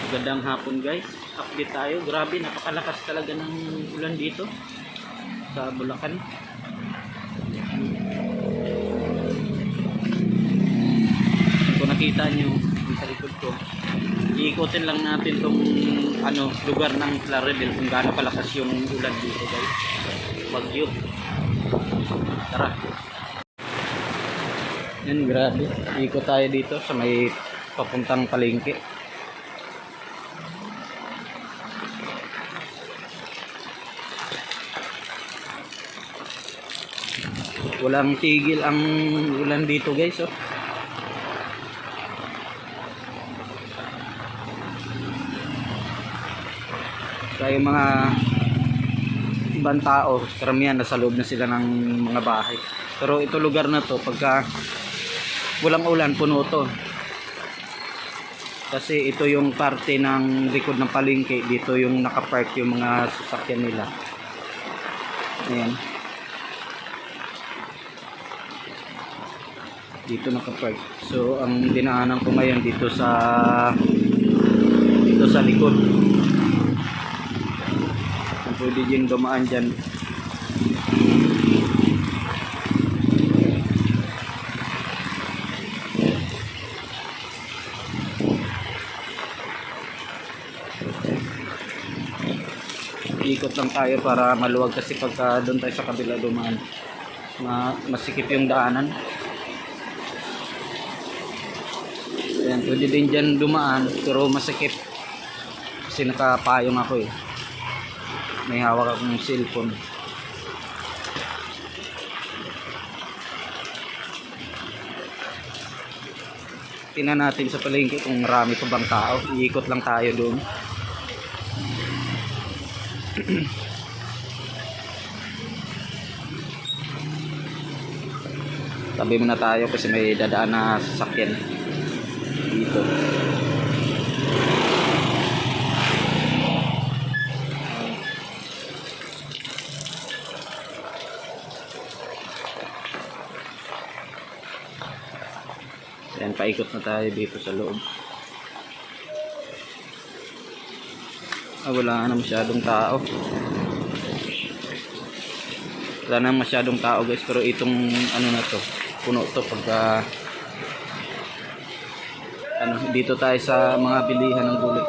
Magandang hapon guys. Update tayo. Grabe, napakalakas talaga ng ulan dito sa Bulacan. Kung nakita nyo sa likod ko, iikutin lang natin tong lugar ng Claridel kung gaano kalakas yung ulan dito guys. Bagyo. Tara. Yan, grabe. Ikot tayo dito sa may papuntang palengke. Walang tigil ang ulan dito guys, oh. Kaya mga ibang tao, karamihan nasa loob na sila ng mga bahay. Pero ito lugar na to, pagka walang ulan, puno to. Kasi ito yung parte ng likod ng palengke. Dito yung nakapark yung mga sasakyan nila. Ayan. Dito nakapark. So ang dinaanan ko ngayon dito sa likod. Pwede din dumaan dyan. Ikot lang tayo para maluwag, kasi pagka doon tayo sa kabila dumaan, masikip yung daanan. Ayan, pwede din dyan dumaan pero masikip kasi nakapayong ako eh. May hawak akong cellphone. Tingnan natin sa palengke kung marami pa bang tao. Iikot lang tayo doon. Tabi muna tayo kasi may dadaan na sasakyan dito. Yan, paikot na tayo dito sa loob. Wala na masyadong tao. Wala na masyadong tao guys, pero itong na to, puno to pagka dito tayo sa mga bilihan ng gulay.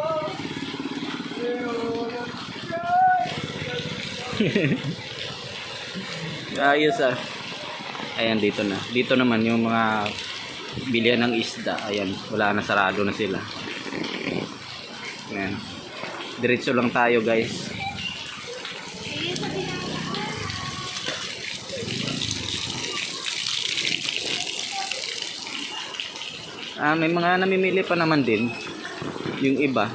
Ayos ah. Ayan, dito na. Dito naman yung mga bilihan ng isda. Ayan, wala na, sarado na sila. Ayan. Diretso lang tayo guys. May mga namimili pa naman din yung iba.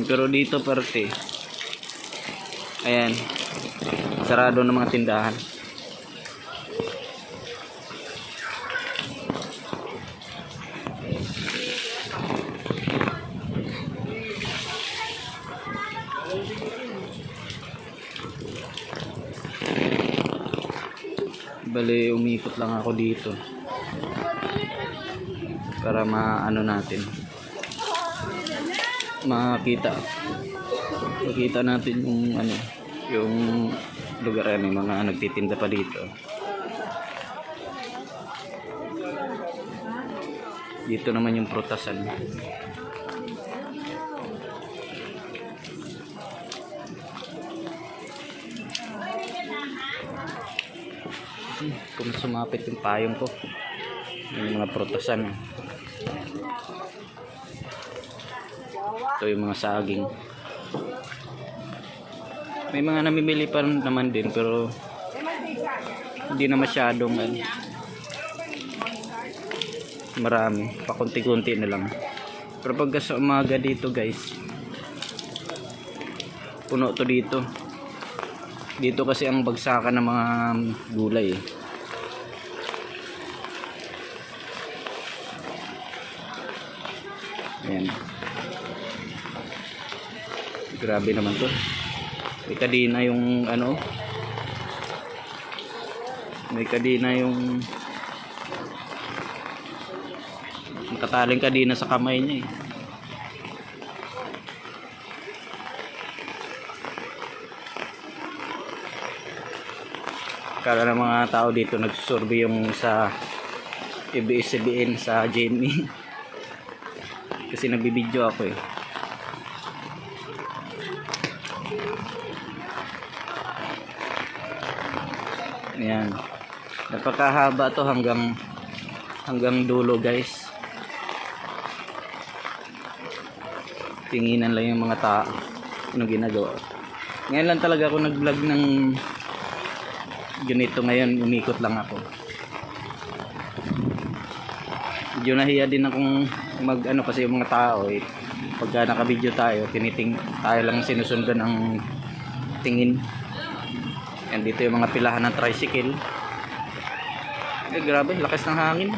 Pero dito parte, ayan, sarado ng mga tindahan. Bale, umikot lang ako dito para natin makita natin yung lugar. May mga nagtitinda pa dito. Dito naman yung prutasan. Kung sumapit yung payong ko, yung mga prutasan. Ito yung mga saging. May mga namimili pa naman din pero hindi na masyadong marami, pakunti-kunti na lang. Pero pagka sa umaga dito guys, puno to dito. Dito kasi ang bagsakan ng mga gulay eh. Ayan. Grabe naman to. May kadina yung may kadina yung nakataling kadina sa kamay niya eh. Kala ng mga tao dito nagsusurvey yung sa ABS-CBN sa GMA. Kasi nagbibideo ako eh. Ayan. Napakahaba to hanggang dulo guys. Tinginan lang yung mga tao. Anong ginagawa. Ngayon lang talaga ako nag-vlog ng ganito ngayon. Umikot lang ako. Medyo nahiya din akong mag ano kasi yung mga tao eh. Pagka naka-video tayo, tayo lang sinusundan ang tingin. Yan dito yung mga pilahan ng tricycle. Eh grabe, lakas ng hangin.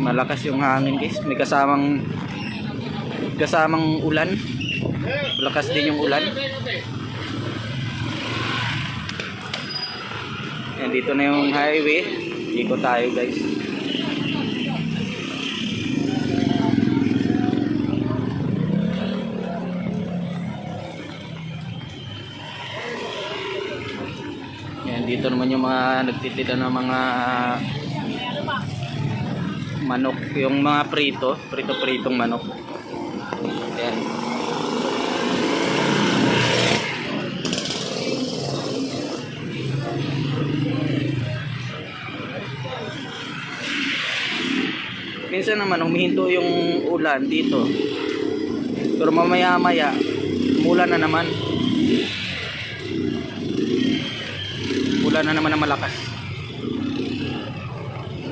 Malakas yung hangin guys. May kasamang ulan. Malakas din yung ulan. Yan dito na yung highway. Ikot tayo guys. Yan dito naman yung mga nagtitinda ng mga manok, yung mga pritong manok. Ayan. Minsan naman humihinto yung ulan dito. Pero mamaya-maya umulan na naman. Ulan na naman na malakas.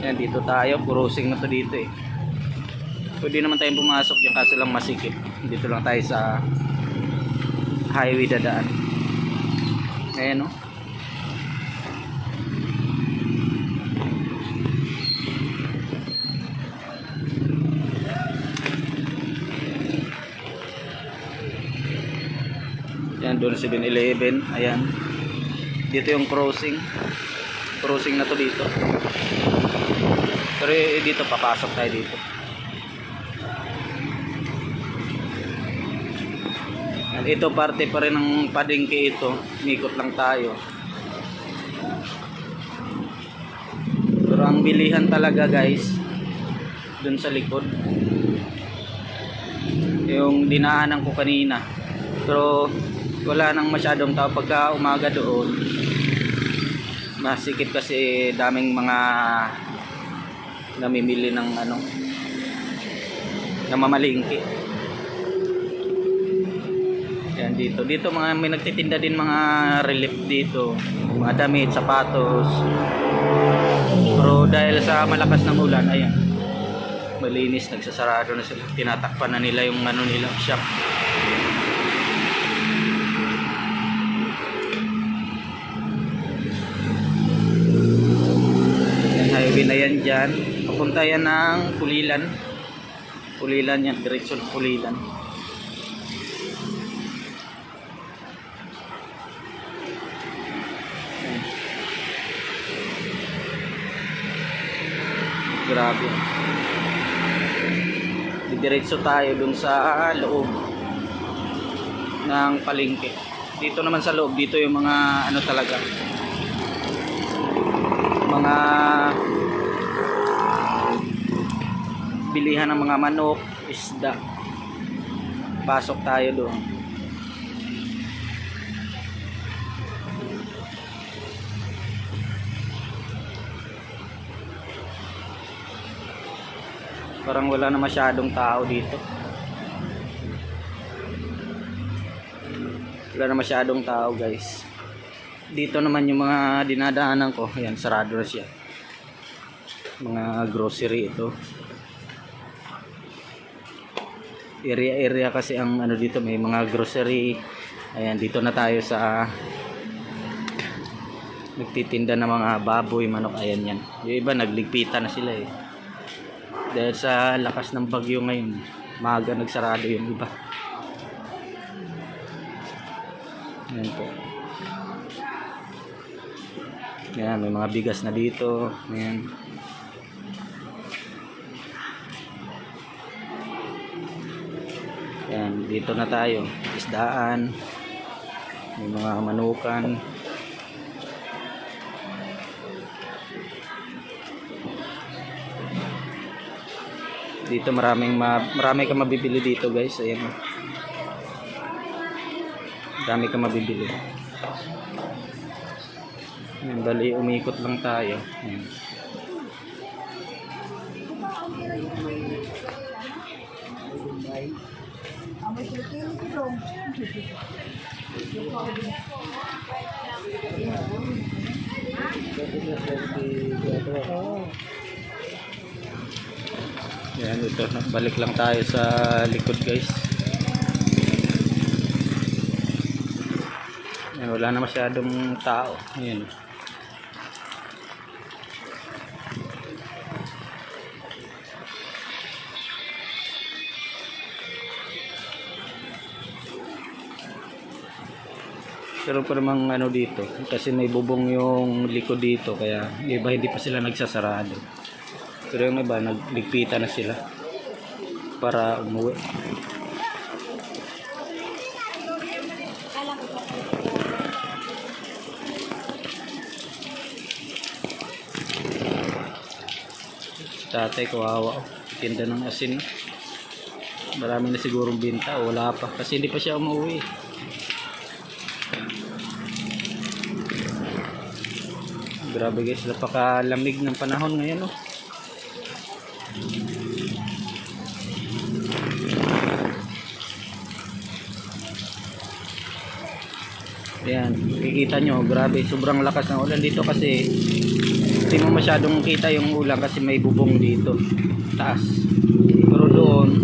Yan dito tayo, cruising na to dito eh. Pwede naman tayong pumasok diyan kaso lang masikip. Dito lang tayo sa highway dadaan. Ayan oh. Yan doon 7-Eleven. Ayan. Dito yung crossing. Crossing na to dito. Pero dito papasok tayo dito. Yan, ito parte pa rin ng padengke ito. Mikot lang tayo. Pero ang bilihan talaga guys doon sa likod. Yung dinaanan ko kanina. Pero wala nang masyadong tao pagka umaga doon. Masikip kasi daming mga namimili ng ano, namamalingki. Yan dito mga may nagtitinda din mga relief dito, mga damit, sapatos. Pero dahil sa malakas ng ulan, ayan, malinis, nagsasarado na sila, tinatakpan na nila yung ano nila shop. Highway na yan dyan. Papunta yan ng Pulilan. Pulilan yan. Diretso Pulilan. Grabe. Diretso tayo dun sa loob ng palengke. Dito naman sa loob, dito yung mga ano talaga, mga bilihan ng mga manok, isda. Pasok tayo doon. Parang wala na masyadong tao dito. Wala na masyadong tao guys. Dito naman yung mga dinadaanan ko. Ayan, sarado na siya. Mga grocery ito. Area kasi ang ano dito, may mga grocery. Ayan, dito na tayo sa nagtitinda ng mga baboy, manok. Ayan yan. Yung iba nagligpitan na sila eh. Dahil sa lakas ng bagyo ngayon, maaga nagsarado yung iba. Ayan po. Ayan, may mga bigas na dito. Ayan. Yan, dito na tayo. Isdaan. May mga manukan. Dito marami ka mabibili dito, guys. Ayan. Marami ka mabibili. Yan, bali umikot lang tayo. Yan. Yan, ito, balik lang tayo sa likod, guys. Yan, wala na masyadong tao. Yan. Pero pa namang ano dito, kasi may bubong yung likod dito, kaya iba hindi pa sila nagsasarado. Pero yung iba nagligpita na sila para umuwi. Tatay kawawa, tinda ng asin. Marami na sigurong binta, wala pa kasi hindi pa siya umuwi. Grabe guys, napakalamig ng panahon ngayon, oh. Ayan, kikita nyo, grabe, sobrang lakas ng ulan dito kasi hindi mo masyadong kita yung ulan kasi may bubong dito, taas. Pero doon,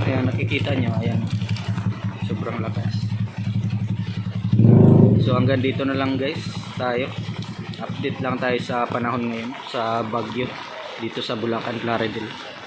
ayan, nakikita nyo, ayan, sobrang lakas. So hanggang dito na lang guys tayo. Update lang tayo sa panahon ngayon sa bagyo dito sa Bulacan, Plaridel.